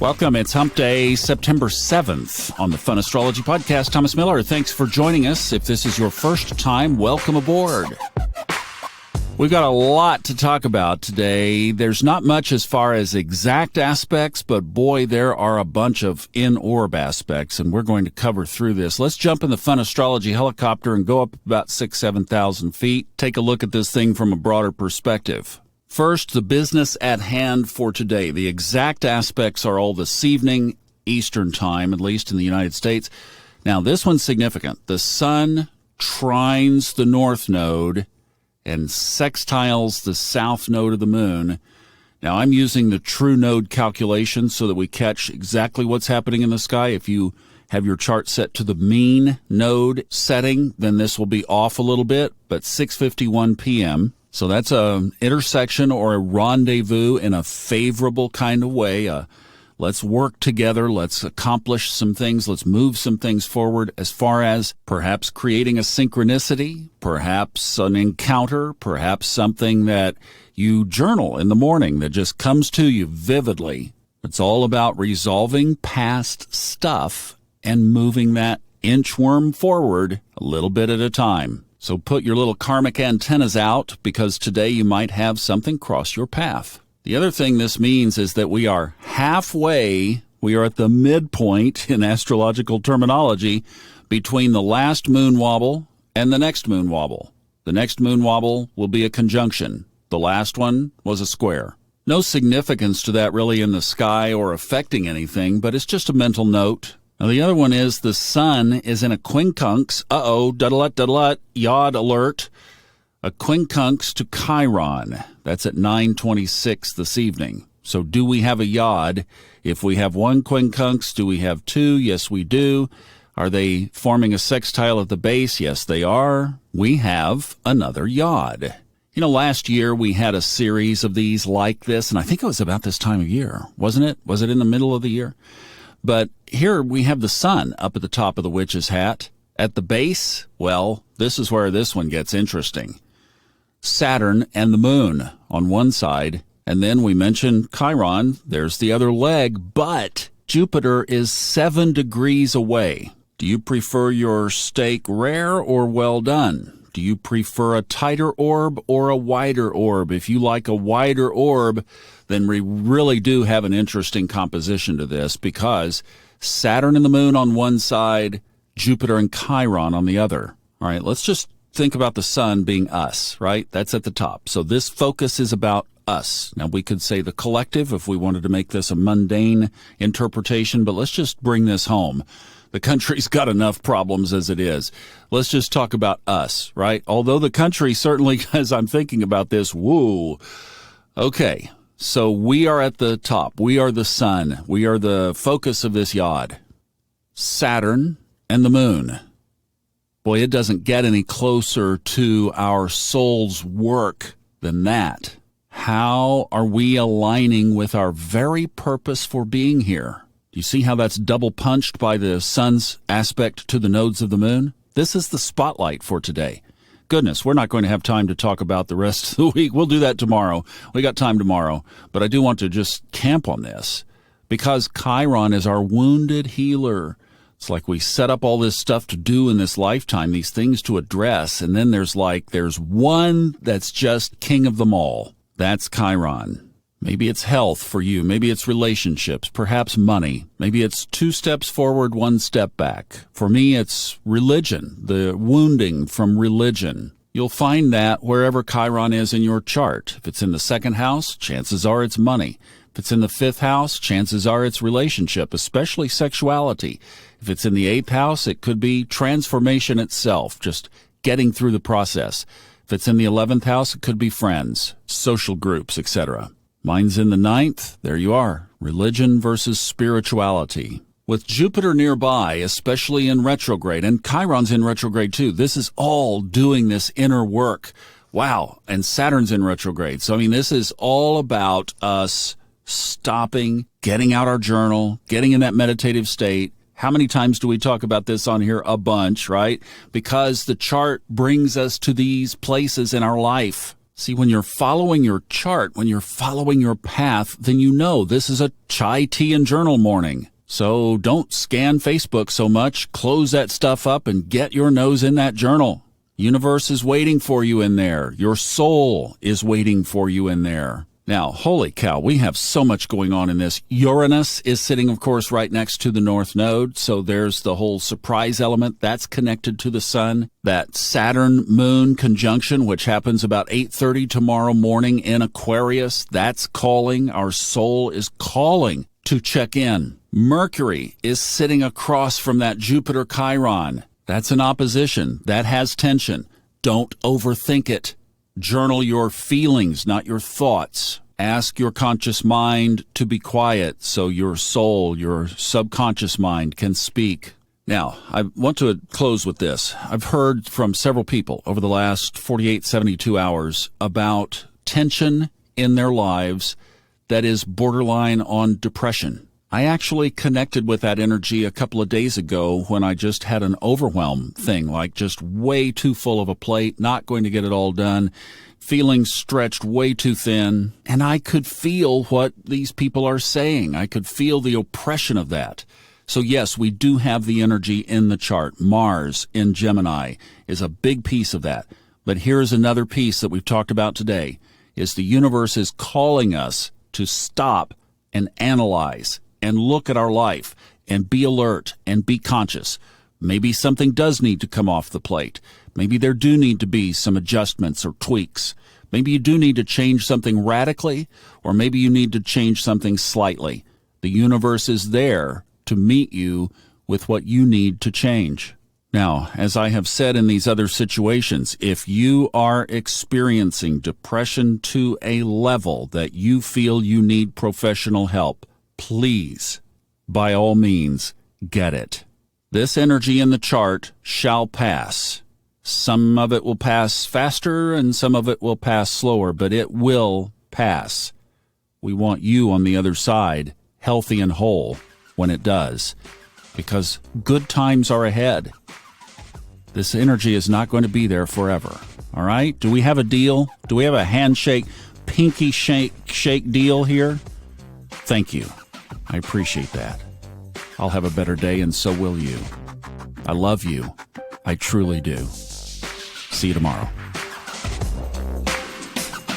Welcome. It's Hump Day, September 7th on the Fun Astrology Podcast. Thomas Miller, thanks for joining us. If this is your first time, welcome aboard. We've got a lot to talk about today. There's not much as far as exact aspects, but boy, there are a bunch of in-orb aspects, and we're going to cover through this. Let's jump in the Fun Astrology helicopter and go up about 7,000 feet. Take a look at this thing from a broader perspective. First, the business at hand for today. The exact aspects are all this evening, Eastern time, at least in the United States. Now, this one's significant. The sun trines the north node and sextiles the south node of the moon. Now, I'm using the true node calculation so that we catch exactly what's happening in the sky. If you have your chart set to the mean node setting, then this will be off a little bit, but 6:51 p.m., so that's an intersection or a rendezvous in a favorable kind of way. Let's work together. Let's accomplish some things. Let's move some things forward as far as perhaps creating a synchronicity, perhaps an encounter, perhaps something that you journal in the morning that just comes to you vividly. It's all about resolving past stuff and moving that inchworm forward a little bit at a time. So put your little karmic antennas out because today you might have something cross your path. The other thing this means is that we are halfway, we are at the midpoint in astrological terminology between the last moon wobble and the next moon wobble. The next moon wobble will be a conjunction. The last one was a square. No significance to that really in the sky or affecting anything, but it's just a mental note. Now, the other one is the sun is in a quincunx. Yod alert. A quincunx to Chiron. That's at 9:26 this evening. So do we have a yod? If we have one quincunx, do we have two? Yes, we do. Are they forming a sextile at the base? Yes, they are. We have another yod. You know, last year we had a series of these like this, and I think it was about this time of year, wasn't it? Was it in the middle of the year? But here we have the sun up at the top of the witch's hat. At the base, well, this is where this one gets interesting. Saturn and the moon on one side, and then we mentioned Chiron, there's the other leg, but Jupiter is 7 degrees away. Do you prefer your steak rare or well done? Do you prefer a tighter orb or a wider orb? If you like a wider orb, then we really do have an interesting composition to this because Saturn and the moon on one side, Jupiter and Chiron on the other. All right, let's just think about the sun being us, right? That's at the top. So this focus is about us. Now, we could say the collective if we wanted to make this a mundane interpretation, but let's just bring this home. The country's got enough problems as it is. Let's just talk about us, right? Although the country certainly, as I'm thinking about this, woo. Okay, so we are at the top. We are the sun. We are the focus of this yod. Saturn and the moon. Boy, it doesn't get any closer to our soul's work than that. How are we aligning with our very purpose for being here? Do you see how that's double punched by the sun's aspect to the nodes of the moon? This is the spotlight for today. Goodness, we're not going to have time to talk about the rest of the week. We'll do that tomorrow. We got time tomorrow. But I do want to just camp on this because Chiron is our wounded healer. It's like we set up all this stuff to do in this lifetime, these things to address, and then there's one that's just king of them all. That's Chiron. Maybe it's health for you. Maybe it's relationships, perhaps money. Maybe it's 2 steps forward, 1 step back. For me, it's religion, the wounding from religion. You'll find that wherever Chiron is in your chart. If it's in the 2nd house, chances are it's money. If it's in the 5th house, chances are it's relationship, especially sexuality. If it's in the 8th house, it could be transformation itself, just getting through the process. If it's in the 11th house, it could be friends, social groups, etc. Mine's in the 9th. There you are. Religion versus spirituality. With Jupiter nearby, especially in retrograde, and Chiron's in retrograde too, this is all doing this inner work. Wow. And Saturn's in retrograde. So, I mean, this is all about us stopping, getting out our journal, getting in that meditative state. How many times do we talk about this on here? A bunch, right? Because the chart brings us to these places in our life. See, when you're following your chart, when you're following your path, then you know this is a chai tea and journal morning. So don't scan Facebook so much. Close that stuff up and get your nose in that journal. Universe is waiting for you in there. Your soul is waiting for you in there. Now, holy cow, we have so much going on in this. Uranus is sitting, of course, right next to the North Node, so there's the whole surprise element that's connected to the sun. That Saturn-Moon conjunction, which happens about 8:30 tomorrow morning in Aquarius, that's calling. Our soul is calling to check in. Mercury is sitting across from that Jupiter Chiron. That's an opposition. That has tension. Don't overthink it. Journal your feelings, not your thoughts. Ask your conscious mind to be quiet so your soul, your subconscious mind can speak. Now, I want to close with this. I've heard from several people over the last 48, 72 hours about tension in their lives that is borderline on depression. I actually connected with that energy a couple of days ago when I just had an overwhelm thing, like just way too full of a plate, not going to get it all done, feeling stretched way too thin. And I could feel what these people are saying. I could feel the oppression of that. So yes, we do have the energy in the chart. Mars in Gemini is a big piece of that. But here's another piece that we've talked about today, is the universe is calling us to stop and analyze and look at our life and be alert and be conscious. Maybe something does need to come off the plate. Maybe there do need to be some adjustments or tweaks. Maybe you do need to change something radically, or maybe you need to change something slightly. The universe is there to meet you with what you need to change. Now, as I have said in these other situations, if you are experiencing depression to a level that you feel you need professional help, please, by all means, get it. This energy in the chart shall pass. Some of it will pass faster and some of it will pass slower, but it will pass. We want you on the other side, healthy and whole, when it does, because good times are ahead. This energy is not going to be there forever. All right? Do we have a deal? Do we have a handshake, pinky shake deal here? Thank you. I appreciate that. I'll have a better day, and so will you. I love you. I truly do. See you tomorrow.